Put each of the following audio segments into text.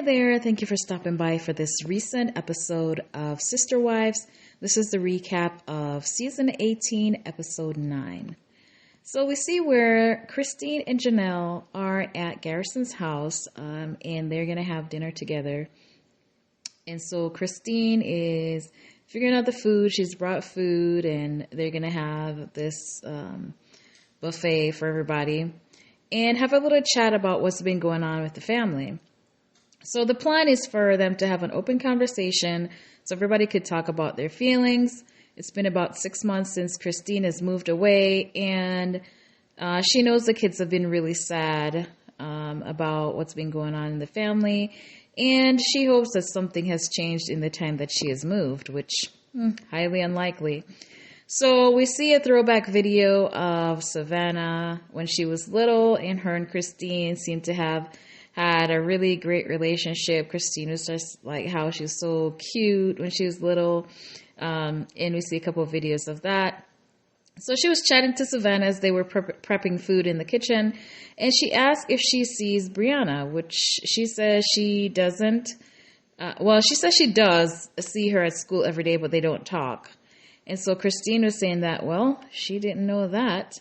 Hi there. Thank you for stopping by for this recent episode of Sister Wives. This is the recap of season 18, episode 9. So we see where Christine and Jenelle are at Garrison's house, and they're going to have dinner together. And so Christine is figuring out the food. She's brought food, and they're going to have this buffet for everybody and have a little chat about what's been going on with the family. So the plan is for them to have an open conversation so everybody could talk about their feelings. It's been about 6 months since Christine has moved away, and she knows the kids have been really sad about what's been going on in the family, and she hopes that something has changed in the time that she has moved, which highly unlikely. So we see a throwback video of Savannah when she was little, and her and Christine seem to have had a really great relationship. Christine was just like how she was so cute when she was little. And we see a couple of videos of that. So she was chatting to Savannah as they were prepping food in the kitchen. And she asked if she sees Brianna, which she says she doesn't. She says she does see her at school every day, but they don't talk. And so Christine was saying that, well, she didn't know that.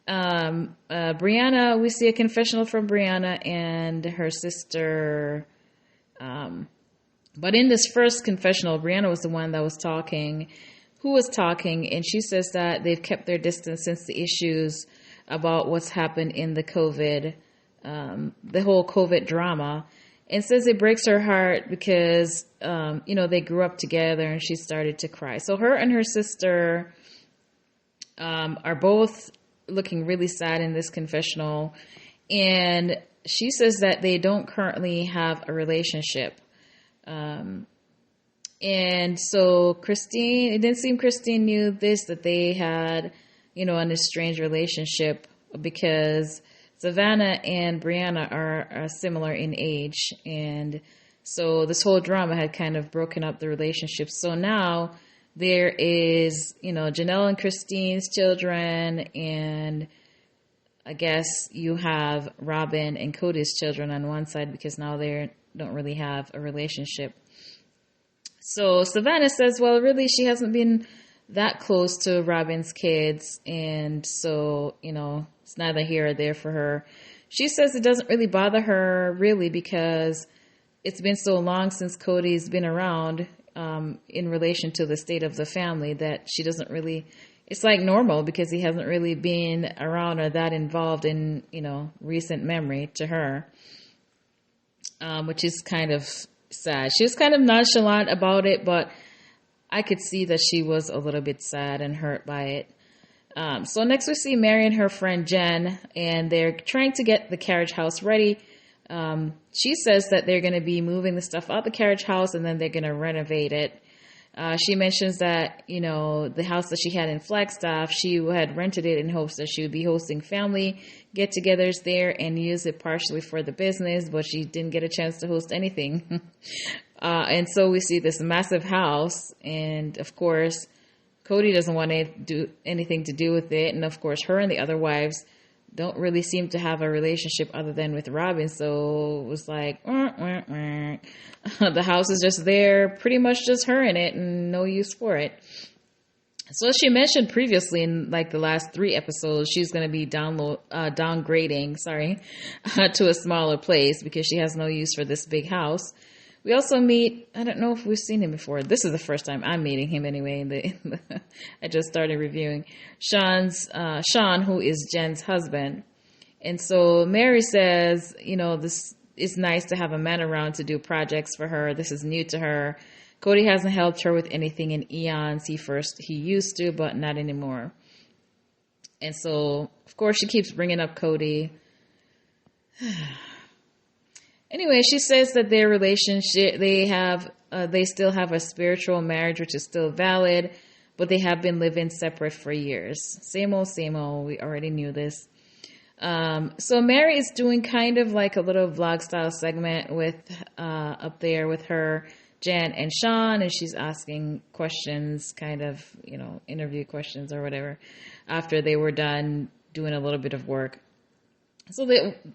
Brianna, we see a confessional from Brianna and her sister. But in this first confessional, Brianna was the one that was talking, and she says that they've kept their distance since the issues about what's happened in the COVID, the whole COVID drama, and says it breaks her heart because, they grew up together, and she started to cry. So her and her sister, are both looking really sad in this confessional, and she says that they don't currently have a relationship. And so Christine, it didn't seem Christine knew this, that they had, an estranged relationship, because Savannah and Brianna are similar in age. And so this whole drama had kind of broken up the relationship. So now there is, Jenelle and Christine's children, and I guess you have Robin and Kody's children on one side, because now they don't really have a relationship. So Savannah says, well, really, she hasn't been that close to Robin's kids, and so, it's neither here or there for her. She says it doesn't really bother her, really, because it's been so long since Kody's been around, in relation to the state of the family, that she doesn't really, it's like normal, because he hasn't really been around or that involved in, recent memory to her, which is kind of sad. She was kind of nonchalant about it, but I could see that she was a little bit sad and hurt by it. So next we see Mary and her friend Jen, and they're trying to get the carriage house ready. She says that they're going to be moving the stuff out the carriage house, and then they're going to renovate it. She mentions that, the house that she had in Flagstaff, she had rented it in hopes that she would be hosting family get-togethers there and use it partially for the business, but she didn't get a chance to host anything. And so we see this massive house, and of course, Kody doesn't want to do anything to do with it. And of course, her and the other wives don't really seem to have a relationship other than with Robin. So it was like, the house is just there, pretty much just her in it, and no use for it. So as she mentioned previously in like the last 3 episodes, she's going to be downgrading, to a smaller place because she has no use for this big house. We also meet, I don't know if we've seen him before. This is the first time I'm meeting him anyway. I just started reviewing Sean, who is Jen's husband. And so Mary says, this is nice to have a man around to do projects for her. This is new to her. Kody hasn't helped her with anything in eons. He used to, but not anymore. And so, of course, she keeps bringing up Kody. Anyway, she says that their relationship, they still have a spiritual marriage, which is still valid, but they have been living separate for years. Same old, same old. We already knew this. So Mary is doing kind of like a little vlog style segment with, up there with her, Jen and Sean, and she's asking questions, kind of, interview questions or whatever, after they were done doing a little bit of work. So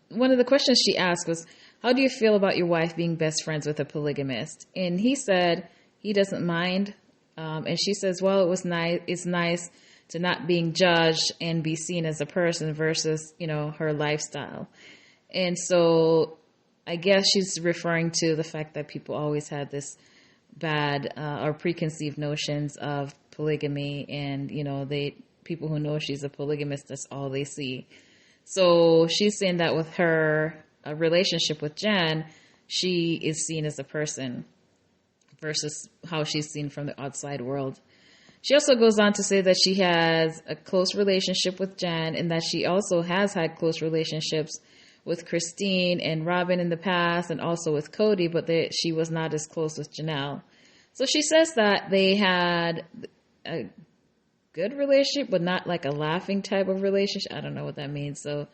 one of the questions she asked was, how do you feel about your wife being best friends with a polygamist? And he said he doesn't mind. And she says, well, it's nice to not being judged and be seen as a person versus, her lifestyle. And so I guess she's referring to the fact that people always had this bad or preconceived notions of polygamy, and people who know she's a polygamist, that's all they see. So she's saying that with her relationship with Jen, she is seen as a person versus how she's seen from the outside world. She also goes on to say that she has a close relationship with Jen, and that she also has had close relationships with Christine and Robin in the past, and also with Kody, but she was not as close with Jenelle. So she says that they had a good relationship, but not like a laughing type of relationship. I don't know what that means. So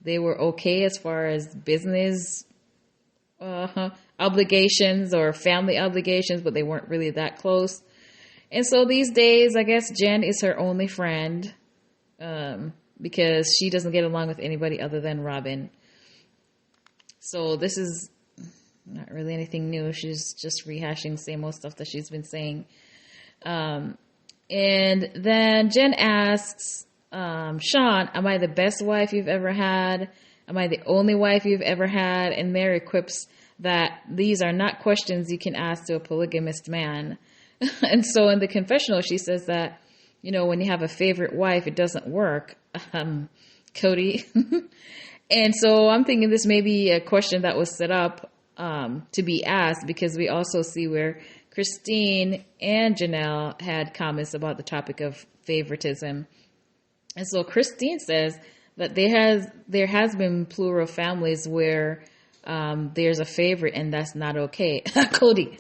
they were okay as far as business obligations or family obligations, but they weren't really that close. And so these days, I guess Jen is her only friend because she doesn't get along with anybody other than Robin. So this is not really anything new. She's just rehashing the same old stuff that she's been saying. And then Jen asks Sean, am I the best wife you've ever had? Am I the only wife you've ever had? And Mary quips that these are not questions you can ask to a polygamist man. And so in the confessional, she says that, when you have a favorite wife, it doesn't work, Kody. And so I'm thinking this may be a question that was set up to be asked, because we also see where Christine and Jenelle had comments about the topic of favoritism. And so Christine says that there has been plural families where there's a favorite, and that's not okay. Kody.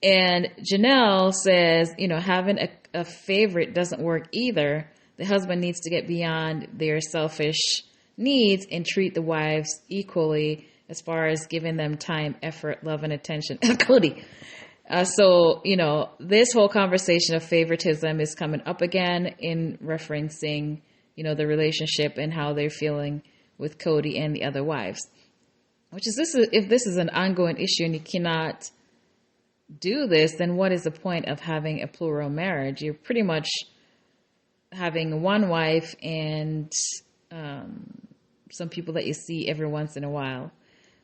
And Jenelle says, having a favorite doesn't work either. The husband needs to get beyond their selfish needs and treat the wives equally as far as giving them time, effort, love, and attention. Kody. So, this whole conversation of favoritism is coming up again in referencing, the relationship and how they're feeling with Kody and the other wives. Which is if this is an ongoing issue and you cannot do this, then what is the point of having a plural marriage? You're pretty much having one wife and some people that you see every once in a while.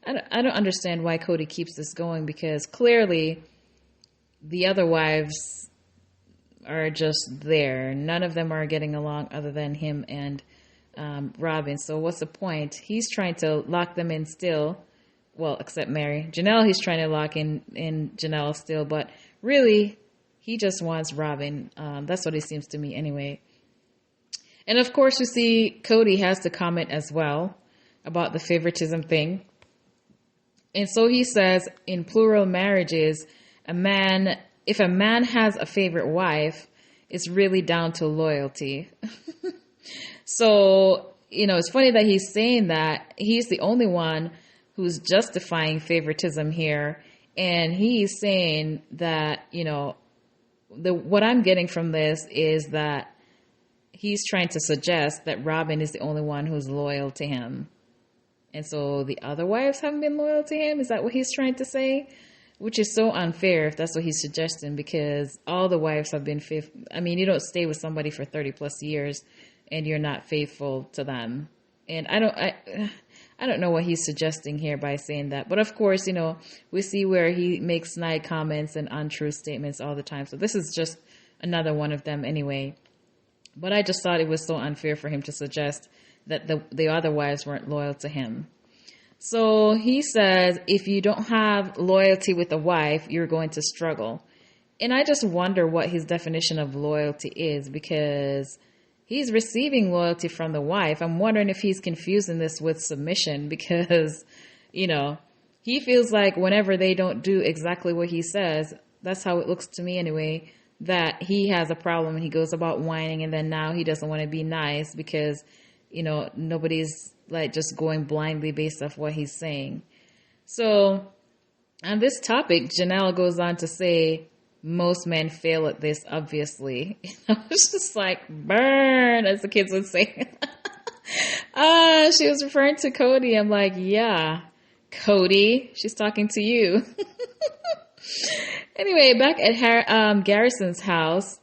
I don't understand why Kody keeps this going, because clearly the other wives are just there. None of them are getting along other than him and Robin. So what's the point? He's trying to lock them in still. Well, except Mary. Jenelle, he's trying to lock in Jenelle still. But really, he just wants Robin. That's what it seems to me anyway. And of course, we see Kody has to comment as well about the favoritism thing. And so he says, in plural marriages, if a man has a favorite wife, it's really down to loyalty. So, it's funny that he's saying that. He's the only one who's justifying favoritism here. And he's saying that, what I'm getting from this is that he's trying to suggest that Robin is the only one who's loyal to him. And so the other wives haven't been loyal to him? Is that what he's trying to say? Which is so unfair if that's what he's suggesting, because all the wives have been faithful. I mean, you don't stay with somebody for 30 plus years and you're not faithful to them. And I don't know what he's suggesting here by saying that. But of course, we see where he makes snide comments and untrue statements all the time. So this is just another one of them anyway. But I just thought it was so unfair for him to suggest that the other wives weren't loyal to him. So he says, if you don't have loyalty with a wife, you're going to struggle. And I just wonder what his definition of loyalty is, because he's receiving loyalty from the wife. I'm wondering if he's confusing this with submission, because, he feels like whenever they don't do exactly what he says, that's how it looks to me anyway, that he has a problem and he goes about whining, and then now he doesn't want to be nice because, nobody's like just going blindly based off what he's saying. So on this topic, Jenelle goes on to say, most men fail at this, obviously. It's just like, burn, as the kids would say. She was referring to Kody. I'm like, yeah, Kody, she's talking to you. Anyway, back at Garrison's house,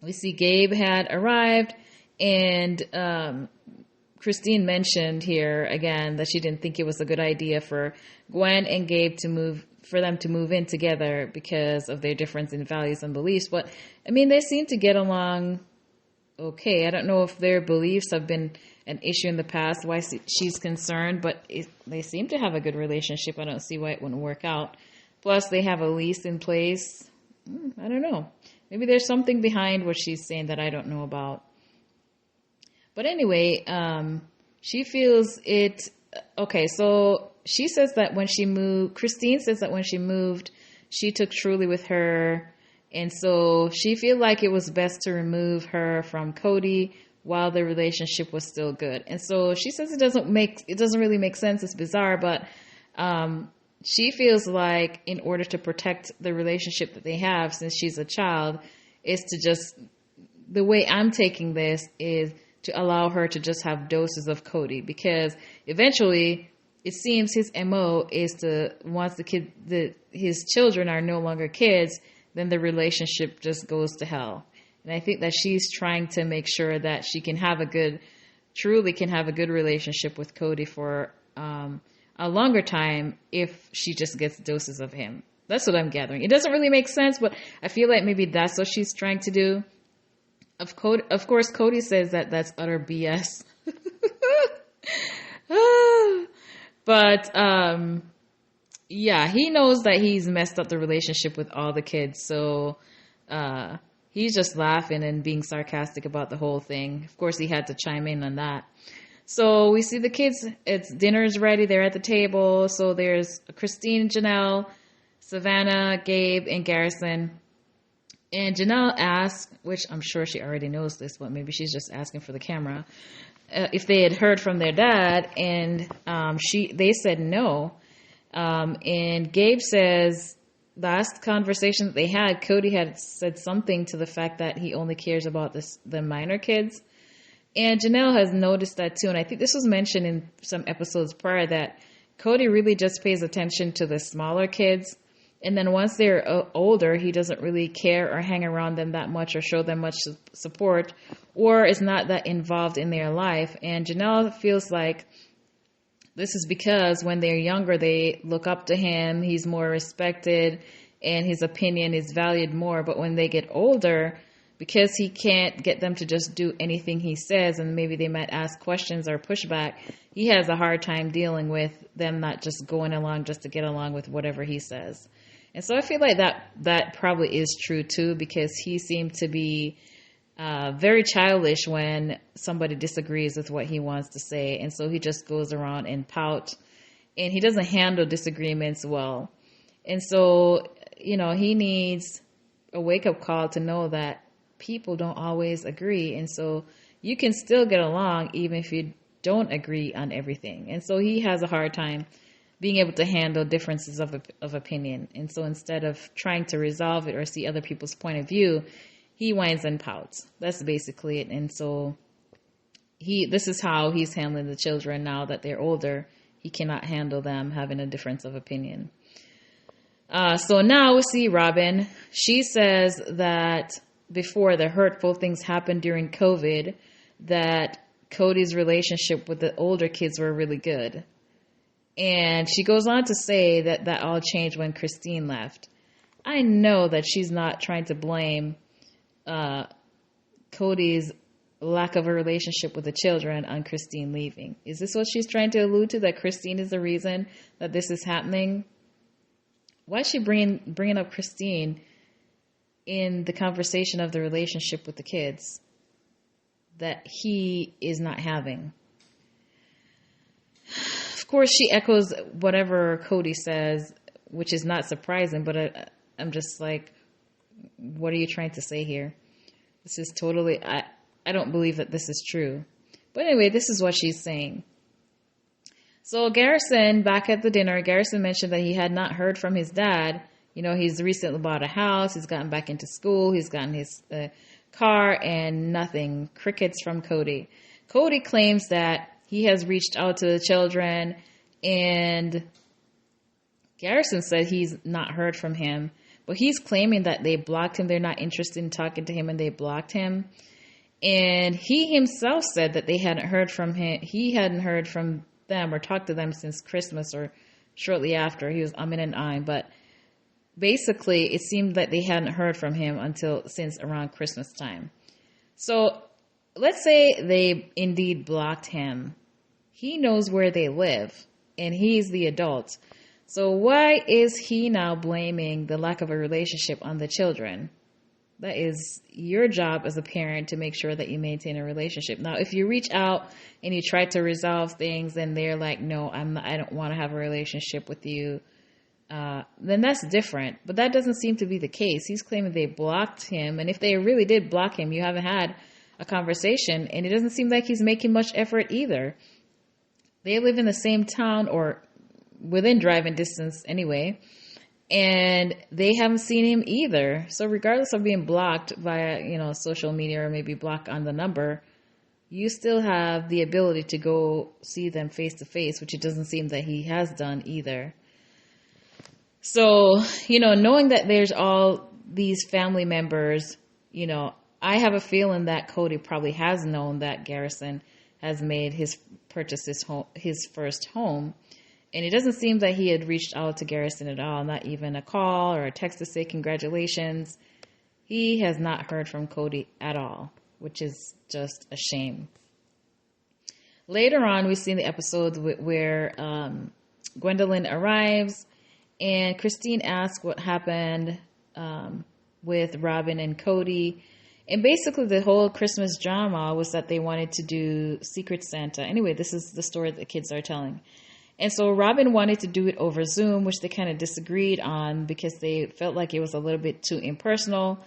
we see Gabe had arrived, and Christine mentioned here again that she didn't think it was a good idea for Gwen and Gabe for them to move in together because of their difference in values and beliefs. But I mean, they seem to get along okay. I don't know if their beliefs have been an issue in the past, why she's concerned, but they seem to have a good relationship. I don't see why it wouldn't work out. Plus, they have a lease in place. I don't know. Maybe there's something behind what she's saying that I don't know about. But anyway, she feels it. Okay, so she says that when she moved, Christine says that when she moved, she took Truly with her. And so she feel like it was best to remove her from Kody while the relationship was still good. And so she says it doesn't really make sense. It's bizarre, but she feels like in order to protect the relationship that they have since she's a child, is to just, the way I'm taking this is to allow her to just have doses of Kody, because eventually it seems his MO is to, once his children are no longer kids, then the relationship just goes to hell. And I think that she's trying to make sure that she can have truly can have a good relationship with Kody for a longer time if she just gets doses of him. That's what I'm gathering. It doesn't really make sense, but I feel like maybe that's what she's trying to do. Of course, Kody says that that's utter BS. But yeah, he knows that he's messed up the relationship with all the kids. So he's just laughing and being sarcastic about the whole thing. Of course, he had to chime in on that. So we see the kids. Dinner's ready. They're at the table. So there's Christine, Jenelle, Savannah, Gabe, and Garrison. And Jenelle asks, which I'm sure she already knows this, but maybe she's just asking for the camera, if they had heard from their dad, and they said no. And Gabe says last conversation that they had, Kody had said something to the fact that he only cares about the minor kids. And Jenelle has noticed that too. And I think this was mentioned in some episodes prior that Kody really just pays attention to the smaller kids. And then once they're older, he doesn't really care or hang around them that much or show them much support, or is not that involved in their life. And Jenelle feels like this is because when they're younger, they look up to him. He's more respected and his opinion is valued more. But when they get older, because he can't get them to just do anything he says, and maybe they might ask questions or pushback, he has a hard time dealing with them not just going along just to get along with whatever he says. And so I feel like that probably is true too, because he seemed to be very childish when somebody disagrees with what he wants to say. And so he just goes around and pout, and he doesn't handle disagreements well. And so, he needs a wake-up call to know that people don't always agree. And so you can still get along even if you don't agree on everything. And so he has a hard time being able to handle differences of opinion. And so instead of trying to resolve it or see other people's point of view, he whines and pouts. That's basically it. And so this is how he's handling the children now that they're older. He cannot handle them having a difference of opinion. So now we see Robin. She says that before the hurtful things happened during COVID, that Kody's relationship with the older kids were really good. And she goes on to say that all changed when Christine left. I know that she's not trying to blame Kody's lack of a relationship with the children on Christine leaving. Is this what she's trying to allude to, that Christine is the reason that this is happening? Why is she bringing up Christine in the conversation of the relationship with the kids that he is not having? Of course, she echoes whatever Kody says, which is not surprising, but I'm just like, what are you trying to say here? This is totally, I don't believe that this is true. But anyway, this is what she's saying. So Garrison, back at the dinner, Garrison mentioned that he had not heard from his dad. He's recently bought a house, he's gotten back into school, he's gotten his car, and nothing. Crickets from Kody. Kody claims that he has reached out to the children And Garrison said he's not heard from him, but he's claiming that they blocked him. They're not interested in talking to him and they blocked him. And he himself said that they hadn't heard from him. He hadn't heard from them or talked to them since Christmas or shortly after. He was umming and ahhing, but basically it seemed that they hadn't heard from him since around Christmas time. So let's say they indeed blocked him. He knows where they live and he's the adult. So why is he now blaming the lack of a relationship on the children? That is your job as a parent to make sure that you maintain a relationship. Now, if you reach out and you try to resolve things and they're like, no, I don't want to have a relationship with you, then that's different. But that doesn't seem to be the case. He's claiming they blocked him. And if they really did block him, you haven't had a conversation. And it doesn't seem like he's making much effort either. They live in the same town or within driving distance anyway. And they haven't seen him either. So regardless of being blocked via, social media or maybe block on the number, you still have the ability to go see them face to face, which it doesn't seem that he has done either. So, knowing that there's all these family members, I have a feeling that Kody probably has known that Garrison has made his first home. And it doesn't seem that he had reached out to Garrison at all, not even a call or a text to say congratulations. He has not heard from Kody at all, which is just a shame. Later on, we see the episode where Gwendolyn arrives and Christine asks what happened with Robin and Kody. And basically the whole Christmas drama was that they wanted to do Secret Santa. Anyway, this is the story that the kids are telling. And so Robin wanted to do it over Zoom, which they kind of disagreed on because they felt like it was a little bit too impersonal.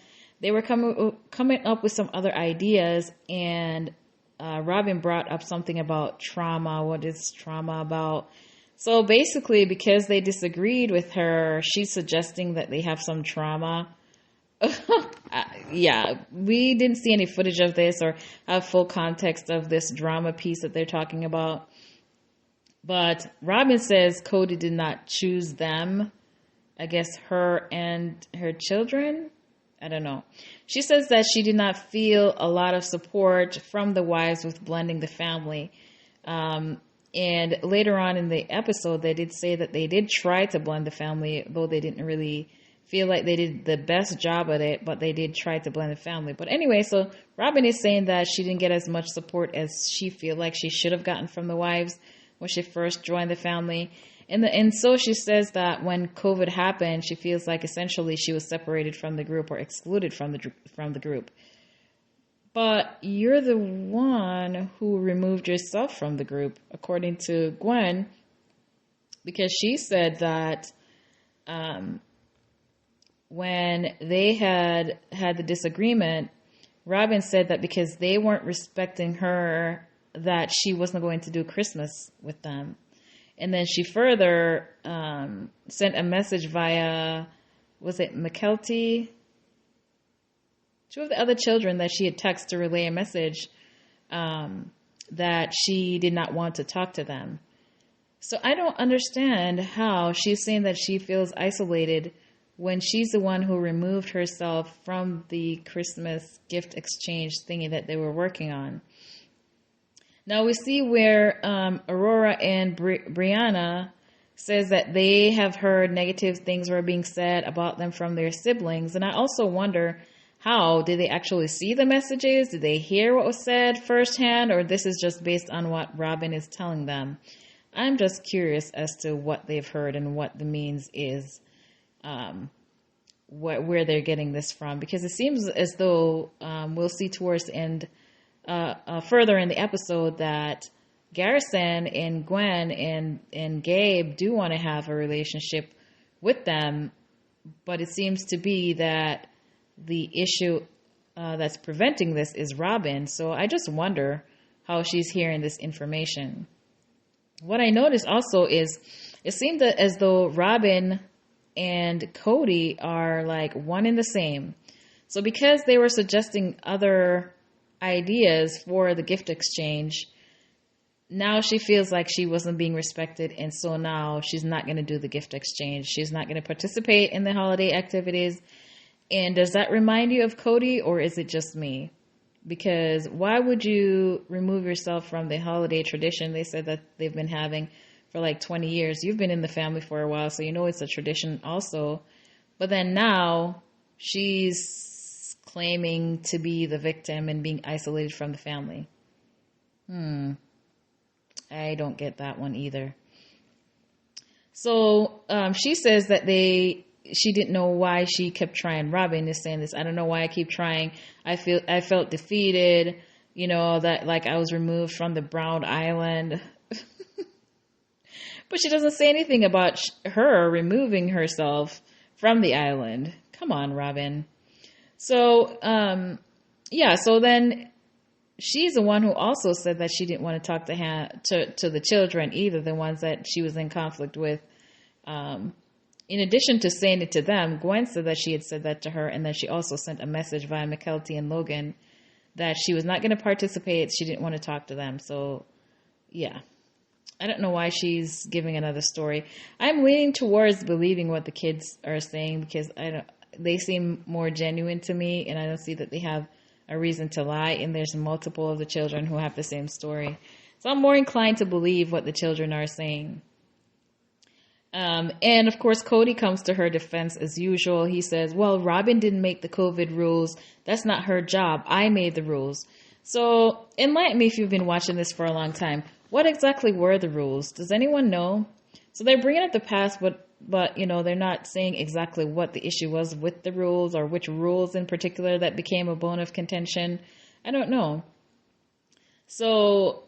They were coming up with some other ideas, and Robin brought up something about trauma. What is trauma about? So basically, because they disagreed with her, she's suggesting that they have some trauma. Yeah, we didn't see any footage of this or have full context of this drama piece that they're talking about. But Robin says Kody did not choose them. I guess her and her children. I don't know. She says that she did not feel a lot of support from the wives with blending the family. And later on in the episode, they did say that they did try to blend the family, though they didn't really feel like they did the best job at it, but they did try to blend the family. But anyway, so Robin is saying that she didn't get as much support as she feel like she should have gotten from the wives when she first joined the family. And so she says that when COVID happened, she feels like essentially she was separated from the group or excluded from the group. But you're the one who removed yourself from the group, according to Gwen, because she said that when they had the disagreement, Robin said that because they weren't respecting her, that she wasn't going to do Christmas with them. And then she further sent a message via, was it McKelty? Two of the other children that she had texted to relay a message that she did not want to talk to them. So I don't understand how she's saying that she feels isolated when she's the one who removed herself from the Christmas gift exchange thingy that they were working on. Now we see where Aurora and Brianna says that they have heard negative things were being said about them from their siblings. And I also wonder, how did they actually see the messages? Did they hear what was said firsthand? Or this is just based on what Robin is telling them? I'm just curious as to what they've heard and what the means is, where they're getting this from. Because it seems as though we'll see towards the end, further in the episode, that Garrison and Gwen and Gabe do want to have a relationship with them, but it seems to be that the issue that's preventing this is Robin. So I just wonder how she's hearing this information. What I noticed also is it seemed as though Robin and Kody are like one and the same. So because they were suggesting other ideas for the gift exchange, now she feels like she wasn't being respected, and so now she's not going to do the gift exchange. She's not going to participate in the holiday activities. And does that remind you of Kody, or is it just me? Because why would you remove yourself from the holiday tradition they said that they've been having for like 20 years? You've been in the family for a while, so you know it's a tradition also. But then now she's claiming to be the victim and being isolated from the family. I don't get that one either. So she says that she didn't know why she kept trying. Robin is saying this. I don't know why I keep trying. I felt defeated, that like I was removed from the Brown Island. But she doesn't say anything about her removing herself from the island. Come on, Robin. So, so then she's the one who also said that she didn't want to talk to the children either, the ones that she was in conflict with. In addition to saying it to them, Gwen said that she had said that to her, and then she also sent a message via McKelty and Logan that she was not going to participate. She didn't want to talk to them. So, yeah. I don't know why she's giving another story. I'm leaning towards believing what the kids are saying because they seem more genuine to me, and I don't see that they have a reason to lie, and there's multiple of the children who have the same story. So I'm more inclined to believe what the children are saying. And of course, Kody comes to her defense as usual. He says, well, Robin didn't make the COVID rules. That's not her job. I made the rules. So enlighten me if you've been watching this for a long time. What exactly were the rules? Does anyone know? So they're bringing up the past, but they're not saying exactly what the issue was with the rules or which rules in particular that became a bone of contention. I don't know. So,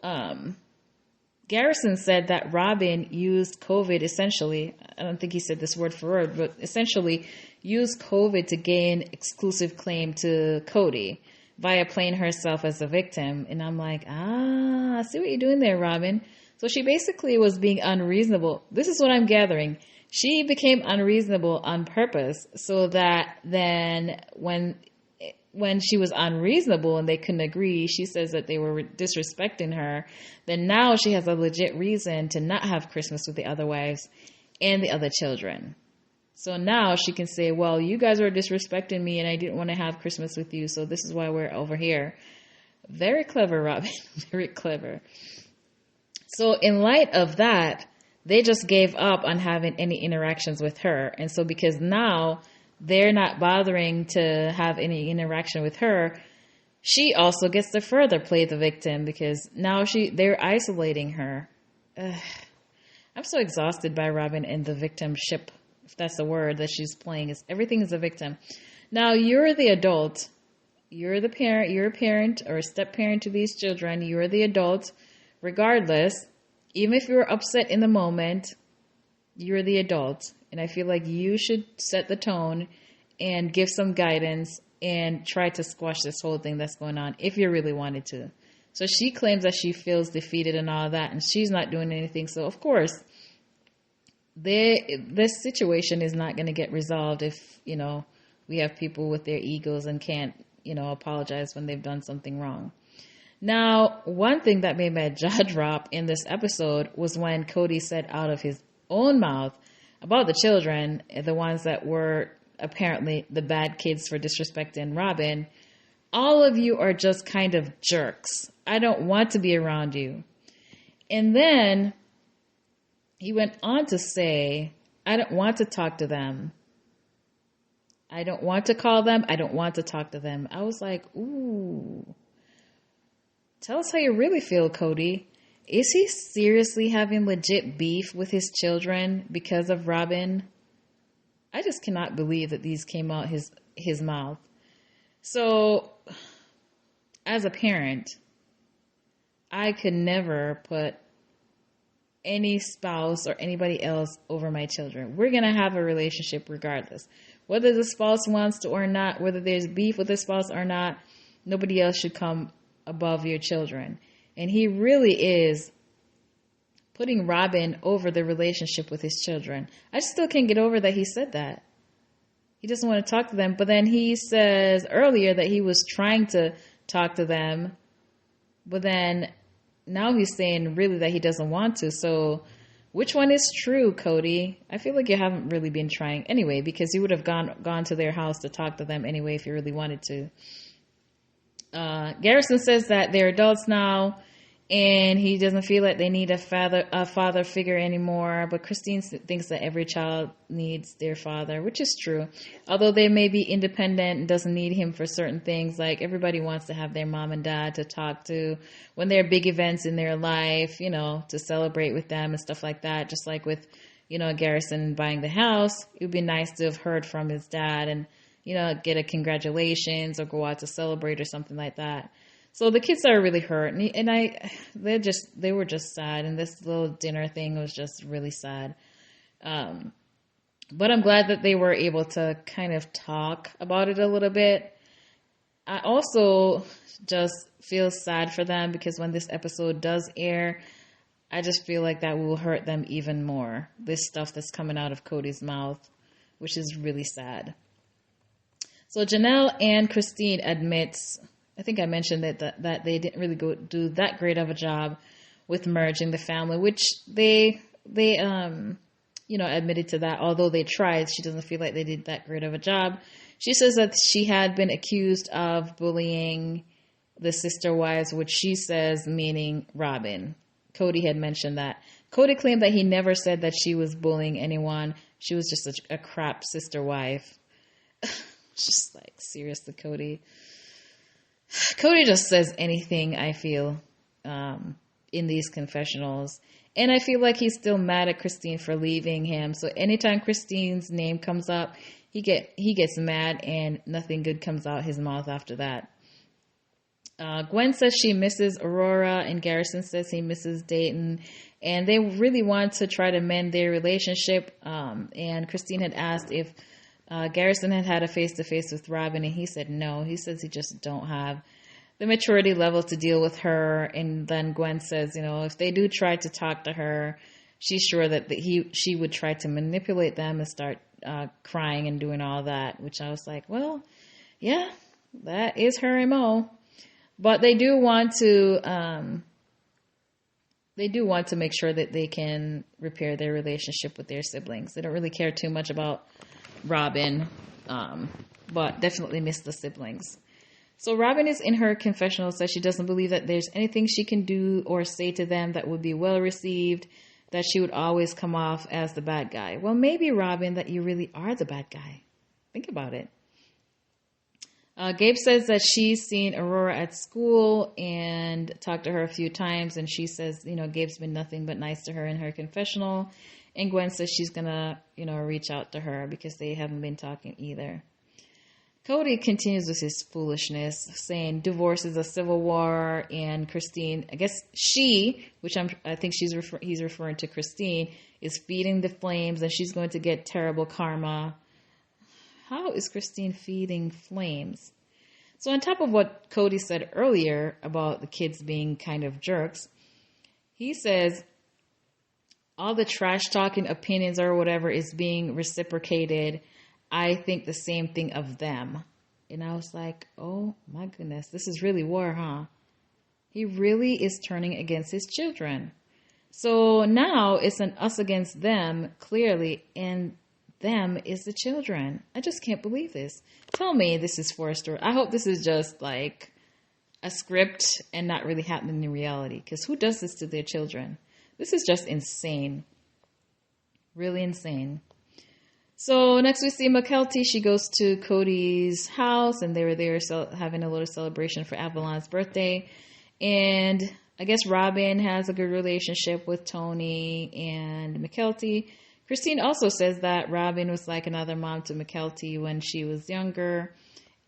Garrison said that Robin used COVID essentially, I don't think he said this word for word, but essentially used COVID to gain exclusive claim to Kody via playing herself as a victim. And I'm like, I see what you're doing there, Robin. So she basically was being unreasonable. This is what I'm gathering. She became unreasonable on purpose so that then when she was unreasonable and they couldn't agree, she says that they were disrespecting her, then now she has a legit reason to not have Christmas with the other wives and the other children. So now she can say, well, you guys were disrespecting me and I didn't want to have Christmas with you, so this is why we're over here. Very clever, Robin. Very clever. So in light of that, they just gave up on having any interactions with her. And so because now they're not bothering to have any interaction with her, she also gets to further play the victim because now they're isolating her. I'm so exhausted by Robin and the victimship, if that's the word that she's playing. Everything is a victim. Now you're the adult. You're the parent. You're a parent or a step parent to these children. You're the adult. Regardless, even if you're upset in the moment, you're the adult. And I feel like you should set the tone and give some guidance and try to squash this whole thing that's going on if you really wanted to. So she claims that she feels defeated and all that, and she's not doing anything. So, of course, this situation is not going to get resolved if, we have people with their egos and can't, apologize when they've done something wrong. Now, one thing that made my jaw drop in this episode was when Kody said out of his own mouth about the children, the ones that were apparently the bad kids for disrespecting Robin, all of you are just kind of jerks. I don't want to be around you. And then he went on to say, I don't want to talk to them. I don't want to call them. I don't want to talk to them. I was like, ooh. Tell us how you really feel, Kody. Is he seriously having legit beef with his children because of Robin? I just cannot believe that these came out his mouth. So, as a parent, I could never put any spouse or anybody else over my children. We're going to have a relationship regardless. Whether the spouse wants to or not, whether there's beef with the spouse or not, nobody else should come above your children. And he really is putting Robin over the relationship with his children. I still can't get over that he said that. He doesn't want to talk to them. But then he says earlier that he was trying to talk to them. But then now he's saying really that he doesn't want to. So which one is true, Kody? I feel like you haven't really been trying anyway, because you would have gone to their house to talk to them anyway if you really wanted to. Garrison says that they're adults now, and he doesn't feel like they need a father figure anymore. But Christine thinks that every child needs their father, which is true. Although they may be independent and doesn't need him for certain things, like everybody wants to have their mom and dad to talk to when there are big events in their life, you know, to celebrate with them and stuff like that. Just like with, you know, Garrison buying the house, it would be nice to have heard from his dad and, you know, get a congratulations or go out to celebrate or something like that. So the kids are really hurt, and they were just sad, and this little dinner thing was just really sad. But I'm glad that they were able to kind of talk about it a little bit. I also just feel sad for them because when this episode does air, I just feel like that will hurt them even more. This stuff that's coming out of Kody's mouth, which is really sad. So Jenelle and Christine admits, I think I mentioned that they didn't really do that great of a job with merging the family, which they admitted to that. Although they tried, she doesn't feel like they did that great of a job. She says that she had been accused of bullying the sister wives, which she says meaning Robin. Kody had mentioned that. Kody claimed that he never said that she was bullying anyone. She was just a crap sister wife. Just like, seriously, Kody. Kody just says anything, I feel, in these confessionals. And I feel like he's still mad at Christine for leaving him. So anytime Christine's name comes up, he gets mad and nothing good comes out his mouth after that. Gwen says she misses Aurora, and Garrison says he misses Dayton. And they really want to try to mend their relationship. And Christine had asked if Garrison had a face-to-face with Robin, and he said no. He says he just don't have the maturity level to deal with her. And then Gwen says, you know, if they do try to talk to her, she's sure that she would try to manipulate them and start crying and doing all that, which I was like, well, yeah, that is her MO. But they do want to make sure that they can repair their relationship with their siblings. They don't really care too much about Robin, but definitely miss the siblings. So Robin is in her confessional, says she doesn't believe that there's anything she can do or say to them that would be well received, that she would always come off as the bad guy. Well, maybe, Robin, that you really are the bad guy. Think about it. Gabe says that she's seen Aurora at school and talked to her a few times, and she says, you know, Gabe's been nothing but nice to her in her confessional. And Gwen says she's going to, you know, reach out to her because they haven't been talking either. Kody continues with his foolishness, saying divorce is a civil war, and Christine, I guess she, which I think he's referring to Christine, is feeding the flames, and she's going to get terrible karma. How is Christine feeding flames? So on top of what Kody said earlier about the kids being kind of jerks, he says all the trash talking opinions or whatever is being reciprocated. I think the same thing of them. And I was like, oh my goodness, this is really war, huh? He really is turning against his children. So now it's an us against them, clearly, and them is the children. I just can't believe this. Tell me this is Forrester. I hope this is just like a script and not really happening in reality. Because who does this to their children? This is just insane. Really insane. So next we see McKelty. She goes to Kody's house, and they were there having a little celebration for Avalon's birthday. And I guess Robin has a good relationship with Tony and McKelty. Christine also says that Robin was like another mom to McKelty when she was younger.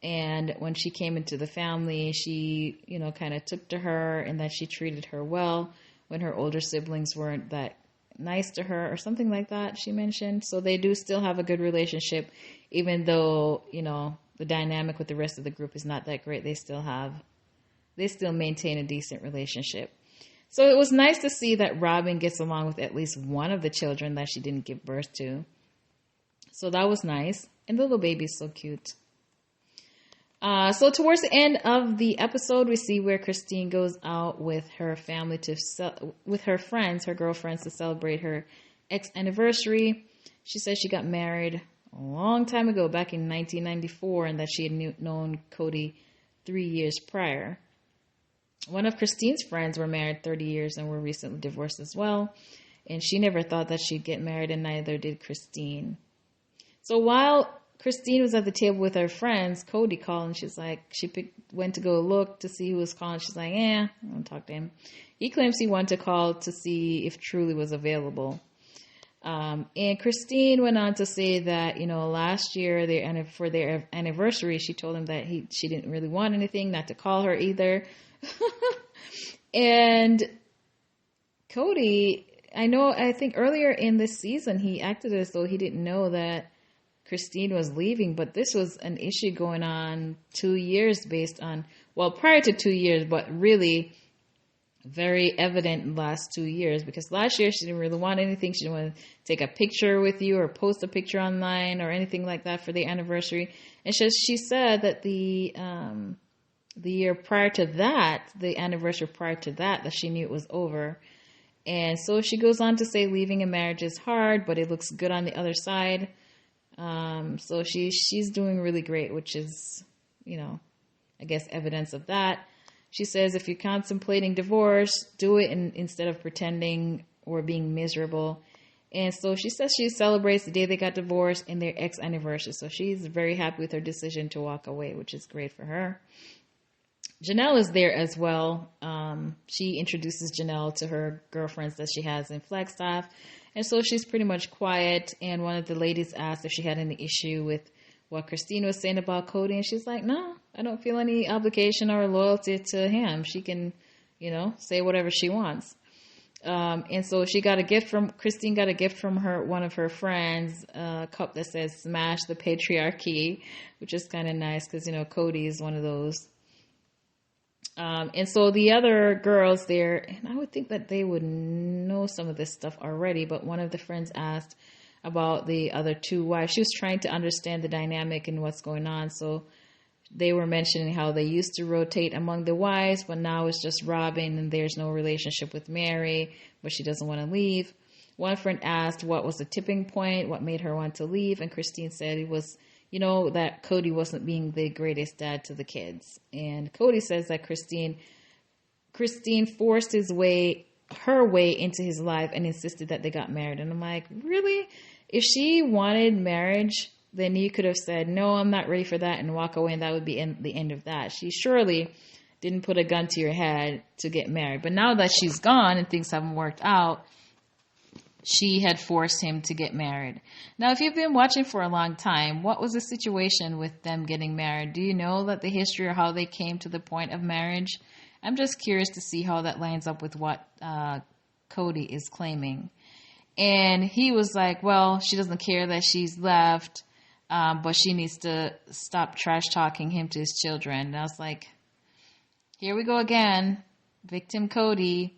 And when she came into the family, she, you know, kind of took to her, and that she treated her well when her older siblings weren't that nice to her or something like that, she mentioned. So they do still have a good relationship, even though, you know, the dynamic with the rest of the group is not that great. They still maintain a decent relationship. So it was nice to see that Robin gets along with at least one of the children that she didn't give birth to. So that was nice. And the little baby's so cute. So towards the end of the episode, we see where Christine goes out with her family with her friends, her girlfriends, to celebrate her ex-anniversary. She says she got married a long time ago, back in 1994, and that she had known Kody 3 years prior. One of Christine's friends were married 30 years and were recently divorced as well. And she never thought that she'd get married, and neither did Christine. So while Christine was at the table with her friends, Kody called, and she's like, went to go look to see who was calling. She's like, I don't talk to him. He claims he wanted to call to see if Truly was available. And Christine went on to say that, last year for their anniversary, she told him that she didn't really want anything, not to call her either. And Kody, I think earlier in this season, he acted as though he didn't know that Christine was leaving, but this was an issue going on 2 years prior to 2 years, but really very evident in the last 2 years, because last year she didn't really want anything. She didn't want to take a picture with you or post a picture online or anything like that for the anniversary. And she said that the year prior to that, the anniversary prior to that she knew it was over. And so she goes on to say leaving a marriage is hard, but it looks good on the other side. So she's doing really great, which is, I guess evidence of that. She says if you're contemplating divorce, do it instead of pretending or being miserable. And so she says she celebrates the day they got divorced and their ex-anniversary. So she's very happy with her decision to walk away, which is great for her. Jenelle is there as well. She introduces Jenelle to her girlfriends that she has in Flagstaff. And so she's pretty much quiet. And one of the ladies asked if she had any issue with what Christine was saying about Kody. And she's like, no, I don't feel any obligation or loyalty to him. She can, say whatever she wants. And so Christine got a gift from one of her friends, a cup that says smash the patriarchy, which is kind of nice because, Kody is one of those. And so the other girls there, and I would think that they would know some of this stuff already, but one of the friends asked about the other two wives. She was trying to understand the dynamic and what's going on. So they were mentioning how they used to rotate among the wives, but now it's just Robin and there's no relationship with Mary, but she doesn't want to leave. One friend asked what was the tipping point, what made her want to leave, and Christine said it was that Kody wasn't being the greatest dad to the kids. And Kody says that Christine forced her way into his life and insisted that they got married. And I'm like, really? If she wanted marriage, then you could have said, no, I'm not ready for that, and walk away, and that would be the end of that. She surely didn't put a gun to your head to get married. But now that she's gone and things haven't worked out, she had forced him to get married. Now, if you've been watching for a long time, what was the situation with them getting married? Do you know that the history or how they came to the point of marriage? I'm just curious to see how that lines up with what Kody is claiming. And he was like, well, she doesn't care that she's left, but she needs to stop trash talking him to his children. And I was like, here we go again, victim Kody.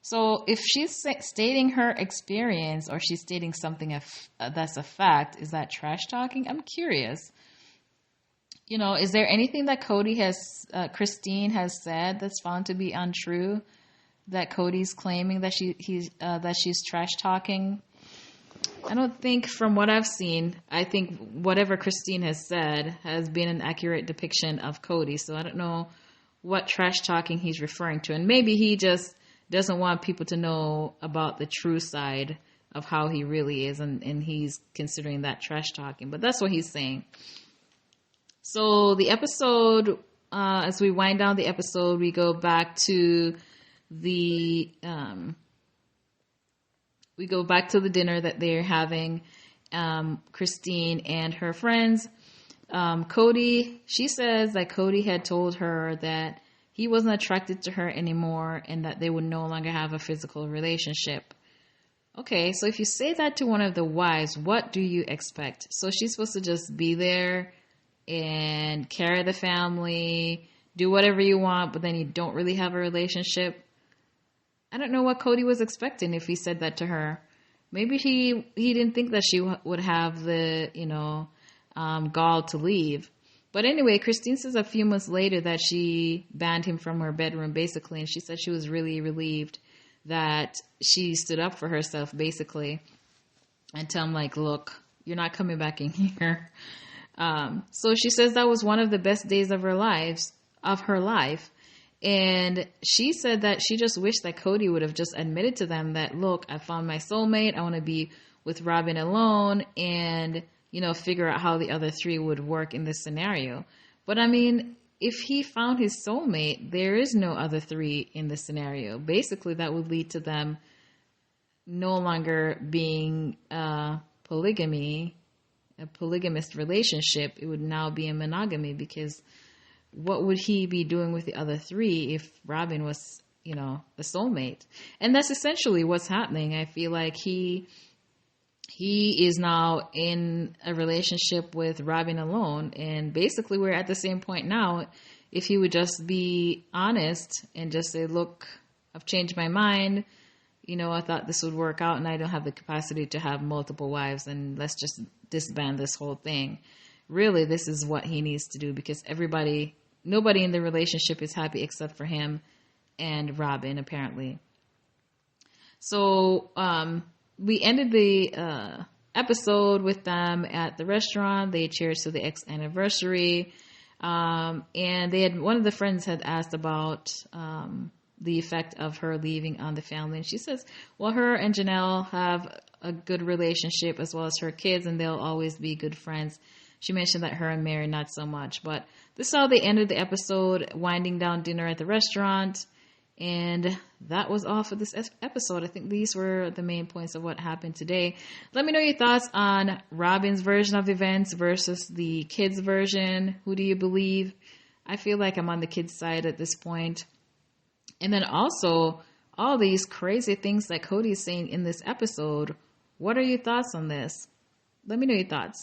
So if she's stating her experience or she's stating something that's a fact, is that trash talking? I'm curious. Is there anything that Christine has said that's found to be untrue that Kody's claiming that she's trash talking? I don't think, from what I've seen, I think whatever Christine has said has been an accurate depiction of Kody. So I don't know what trash talking he's referring to. And maybe he just doesn't want people to know about the true side of how he really is, and he's considering that trash talking. But that's what he's saying. So the episode, as we wind down the episode, we go back to the dinner that they're having, Christine and her friends. Kody, she says that Kody had told her that he wasn't attracted to her anymore and that they would no longer have a physical relationship. Okay, so if you say that to one of the wives, what do you expect? So she's supposed to just be there and carry the family, do whatever you want, but then you don't really have a relationship? I don't know what Kody was expecting if he said that to her. Maybe he didn't think that she would have the, gall to leave. But anyway, Christine says a few months later that she banned him from her bedroom, basically. And she said she was really relieved that she stood up for herself, basically. And tell him, like, look, you're not coming back in here. So she says that was one of the best days of her life. And she said that she just wished that Kody would have just admitted to them that, look, I found my soulmate. I want to be with Robin alone and, figure out how the other three would work in this scenario. But I mean, if he found his soulmate, there is no other three in this scenario. Basically, that would lead to them no longer being a polygamist relationship. It would now be a monogamy, because what would he be doing with the other three if Robin was, the soulmate? And that's essentially what's happening. I feel like he is now in a relationship with Robin alone. And basically we're at the same point now. If he would just be honest and just say, look, I've changed my mind. I thought this would work out and I don't have the capacity to have multiple wives, and let's just disband this whole thing. Really, this is what he needs to do, because nobody in the relationship is happy except for him and Robin, apparently. So, we ended the episode with them at the restaurant. They cheers to the ex anniversary. And one of the friends had asked about, the effect of her leaving on the family. And she says, well, her and Jenelle have a good relationship, as well as her kids, and they'll always be good friends. She mentioned that her and Mary, not so much. But this is how they ended the episode, winding down dinner at the restaurant. And that was all for this episode. I think these were the main points of what happened today. Let me know your thoughts on Robin's version of events versus the kids' version. Who do you believe? I feel like I'm on the kids' side at this point. And then also, all these crazy things that Kody is saying in this episode. What are your thoughts on this? Let me know your thoughts.